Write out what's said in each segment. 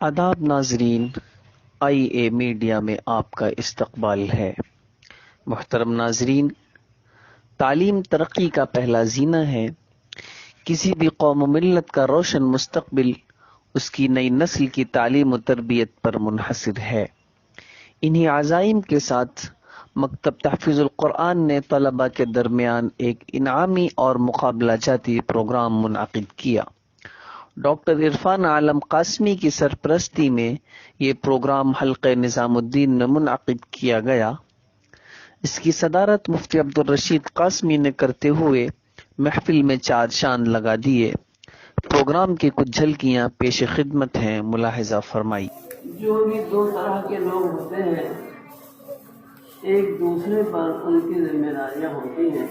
آداب ناظرین، آئی a media میں آپ کا استقبال ہے۔ محترم ناظرین، تعلیم ترقی کا پہلا زینہ ہے۔ کسی بھی قوم و ملت کا روشن مستقبل اس کی نئی نسل کی تعلیم و تربیت پر منحصر ہے۔ انہی عزائم کے ساتھ مکتب تحفیظ القرآن نے طلباء کے درمیان ایک انعامی اور مقابلہ جاتی پروگرام منعقد کیا۔ ڈاکٹر عرفان عالم قاسمی کی سرپرستی میں یہ پروگرام حلقہ نظام الدین میں منعقد کیا گیا۔ اس کی صدارت مفتی عبدالرشید قاسمی نے کرتے ہوئے محفل میں چار چاند لگا دیے۔ پروگرام کی کچھ جھلکیاں پیش خدمت ہیں، ملاحظہ فرمائی۔ جو بھی دو طرح کے لوگ ہوتے ہیں، ایک دوسرے پر ان کی ذمہ داریاں ہوتی ہیں،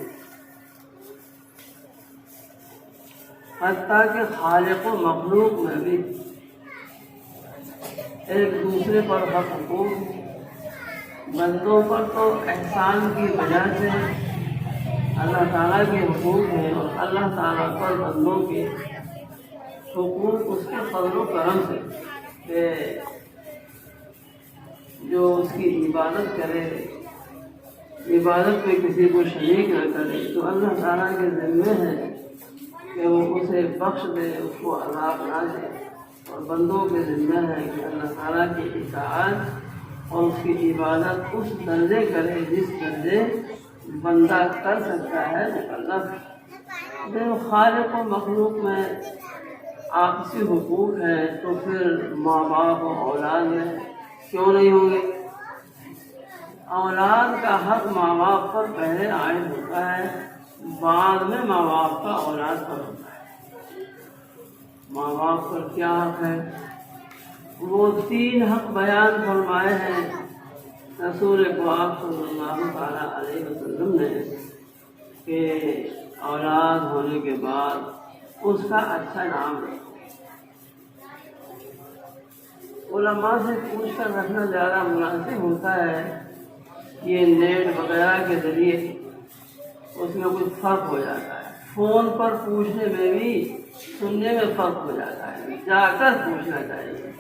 حتیٰ کہ خالق و مخلوق میں بھی ایک دوسرے پر حق حقوق۔ بندوں پر تو احسان کی وجہ سے اللہ تعالیٰ کے حقوق ہیں، اور اللہ تعالیٰ پر بندوں کے حقوق اس کے فضل و کرم سے کہ جو اس کی عبادت کرے، عبادت میں کسی کو شریک نہ کرے، تو اللہ تعالیٰ کے ذمے ہے کہ وہ اسے بخش دے، اس کو عذاب نہ دے۔ اور بندوں کے ذمہ ہے کہ اللہ تعالیٰ کی اطاعت اور اس کی عبادت اس درجے کرے جس درجے بندہ کر سکتا ہے، مکلف۔ جب خالق و مخلوق میں آپسی حقوق ہیں تو پھر ماں باپ و اولاد میں کیوں نہیں ہوں گے؟ اولاد کا حق ماں باپ پر پہلے عائد ہوتا ہے، بعد میں ماں باپ کا اولاد پر ہوتا ہے۔ ماں باپ پر کیا حق ہے؟ وہ تین حق بیان فرمائے ہیں رسول پاک صلی اللہ تعالیٰ علیہ وسلم نے کہ اولاد ہونے کے بعد اس کا اچھا نام رکھو۔ علماء سے پوچھ کر رکھنا زیادہ مناسب ہوتا ہے۔ یہ نیٹ وغیرہ کے ذریعے اس میں کچھ فرق ہو جاتا ہے، فون پر پوچھنے میں بھی سننے میں فرق ہو جاتا ہے، جا کر پوچھنا چاہیے۔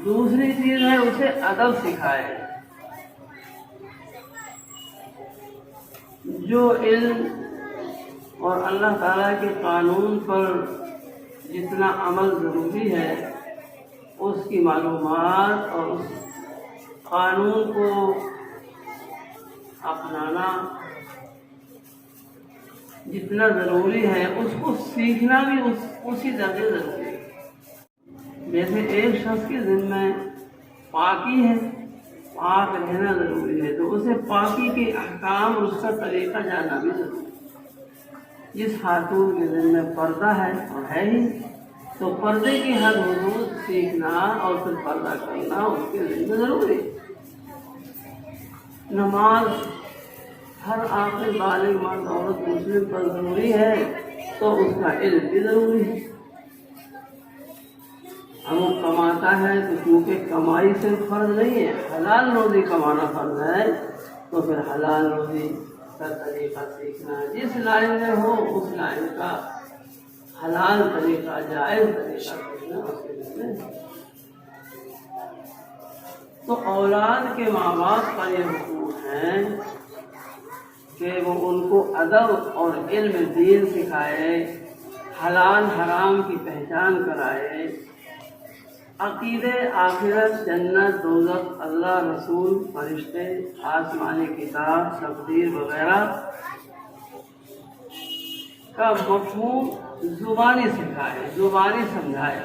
دوسری چیز ہے اسے ادب سکھائے۔ جو علم اور اللہ تعالیٰ کے قانون پر جتنا عمل ضروری ہے، اس کی معلومات اور اس قانون کو اپنانا جتنا ضروری ہے، اس کو سیکھنا بھی اسی درجے ضروری ہے۔ جیسے ایک شخص کے ذمہ پاکی ہے، پاک رہنا ضروری ہے، تو اسے پاکی کے احکام اور اس کا طریقہ جاننا بھی ضروری ہے۔ جس خاتون کے ذمہ پردہ ہے اور ہے ہی، تو پردے کی حد حدود سیکھنا اور پھر پردہ کرنا اس کے ذمہ ضروری ہے۔ نماز ہر عاقل بالغ مرد عورت مسلم پر ضروری ہے، تو اس کا علم بھی ضروری ہے۔ ہم وہ کماتا ہے تو کیونکہ کمائی صرف فرض نہیں ہے، حلال روزی کمانا فرض ہے، تو پھر حلال روزی کا طریقہ سیکھنا ہے۔ جس لائن میں ہو اس لائن کا حلال طریقہ، جائز طریقہ سیکھنا اس کے ذمہ ہے۔ تو اولاد کے ماں باپ پر یہ حقوق ہیں کہ وہ ان کو ادب اور علم دین سکھائے، حلال حرام کی پہچان کرائے، عقیدے، آخرت، جنت، دوزخ، اللہ، رسول، فرشتے، آسمانی کتاب، تقدیر وغیرہ کا مفہوم زبانی سکھائے، زبانی سمجھائے۔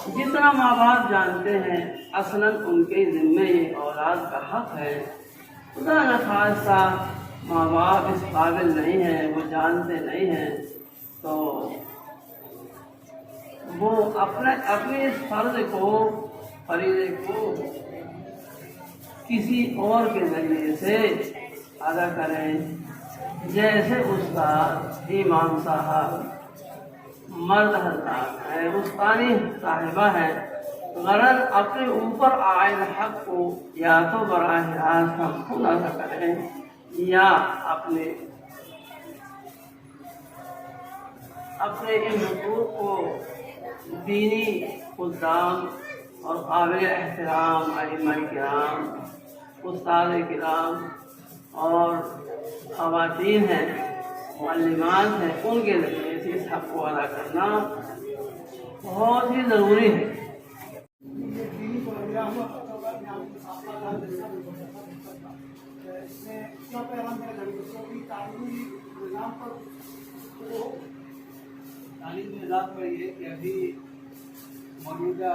جتنا ماں باپ جانتے ہیں اصلاً ان کے ذمے یہ اولاد کا حق ہے۔ خدا نخواستہ ماں باپ اس قابل نہیں ہیں، وہ جانتے نہیں ہیں، تو وہ اپنے اس فریضے کو کسی اور کے ذریعے سے ادا کریں۔ جیسے استاد، امام صاحب، مرد حضرات ہے، استانی صاحبہ ہے، غرض اپنے اوپر عائد حق کو یا تو براہ راست ہم خود ادا کریں یا اپنے اپنے ان حقوق کو دینی خدام اور قابل احترام ائمہ کرام، استاد کرام اور خواتین ہیں، معلمات ہیں، ان کے ذریعے سے اس حق کو ادا کرنا بہت ہی ضروری ہے۔ تعلیمی نظام پر یہ کہ ابھی موجودہ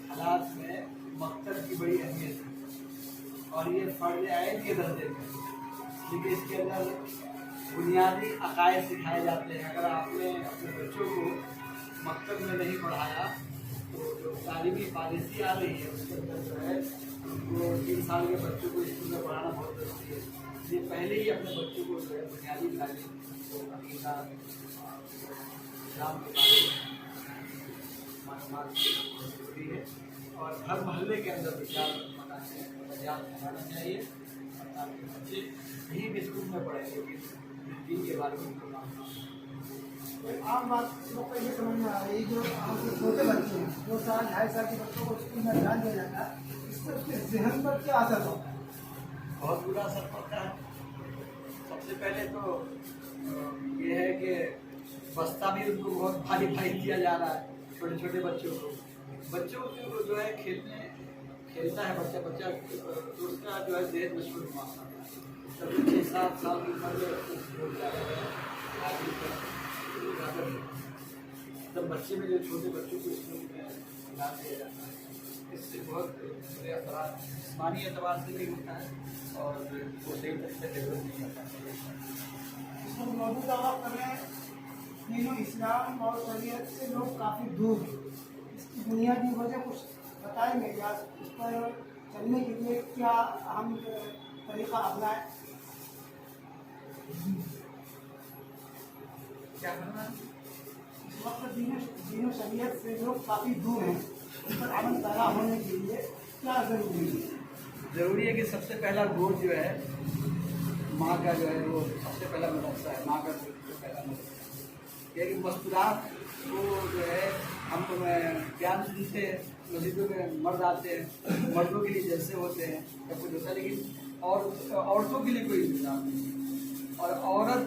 حالات میں مکتب کی بڑی اہمیت ہے اور یہ فرض عین کے درجے میں، کیونکہ اس کے اندر بنیادی عقائد سکھائے جاتے ہیں۔ اگر آپ نے اپنے بچوں کو مکتب میں نہیں پڑھایا تو جو تعلیمی پالیسی آ رہی ہے اس کے اندر جو ہے وہ 3 سال کے بچوں کو اسکول میں پڑھانا بہت ضروری ہے۔ یہ پہلے ہی اپنے بچوں کو جو ہے بنیادی تعلیم کو عقیدہ اسلام کے بارے میں معلومات ضروری ہے، اور ہر محلے کے اندر بنانا چاہیے تاکہ بچے کہیں بھی اسکول میں پڑھیں لیکن دین کے بارے میں عام بات لوگ کو یہ سمجھ میں آ رہی ہے، جو چھوٹے بچے ہیں 2 سال 2.5 سال کے بچوں کو اسکول میں ڈال دیا جاتا ہے، اس سے اس کے ذہن پر کیا اثر ہوتا ہے؟ بہت برا اثر پڑتا ہے۔ سب سے پہلے تو یہ ہے کہ بستہ بھی ان کو بہت بھاری بھاری دیا جا رہا ہے چھوٹے چھوٹے بچوں کو جو ہے کھیلتا ہے بچہ تو اس کا جو ہے ذہن مشغول ہوتا ہے۔ تب 6-7 سال کی عمر تب بچے میں جو چھوٹے بچوں کو اسکول میں ڈال دیا جاتا ہے، اس سے بہت برے اثرات جسمانی اعتبار سے بھی ہوتا ہے اور وہ صحیح طریقے سے ڈیولپ نہیں ہوتا ہے۔ اس کو موجودہ وقت میں دین و اسلام اور شریعت سے لوگ کافی دور ہیں، اس کی بنیادی وجہ کچھ بتائیں گے یا اس پر چلنے کے لیے کیا اہم طریقہ اپنائیں؟ کیا کرنا ہے؟ اس وقت دین و شریعت سے لوگ کافی دور ہیں، اس پر عمل پیرا ہونے کے لیے کیا ضروری ہے؟ ضروری ہے کہ سب سے پہلا گوشت جو ہے ماں کا جو ہے وہ سب سے پہلا مدرسہ ہے، ماں کا جو پہلا مدرسہ ہے۔ یہ کہ مستورات کو جو ہے ہم بیان سنتے ہیں، مسجدوں میں مرد آتے ہیں، مردوں کے لیے جلسے ہوتے ہیں سب کچھ ہوتا ہے، لیکن عورتوں کے لیے کوئی انتظام نہیں، اور عورت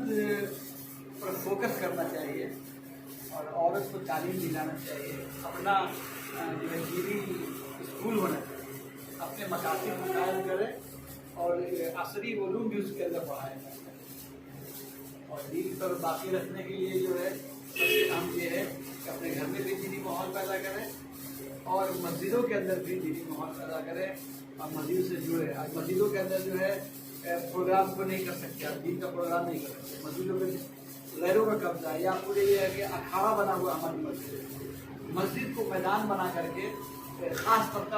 پر فوکس کرنا چاہیے اور عورت کو تعلیم دلانا چاہیے، اپنا جو ہے دینی اسکول ہونا چاہیے، اپنے مقاصد کو قائم کرے اور عصری علوم بھی اس کے اندر پڑھائے جائیں، اور دین پر باقی رکھنے کے لیے جو ہے سب سے اہم یہ ہے کہ اپنے گھر میں بھی دینی ماحول پیدا کریں اور مسجدوں کے اندر بھی دینی ماحول پیدا کریں اور مسجد سے جڑے۔ آج مسجدوں کے اندر جو ہے پروگرام کو نہیں کر سکتے، آپ دین کا پروگرام نہیں کر سکتے، مسجدوں میں غیروں کا قبضہ ہے، یا پورے یہ ہے کہ اکھاڑا بنا ہوا ہماری مسجد کو میدان بنا کر کے خاص طبقہ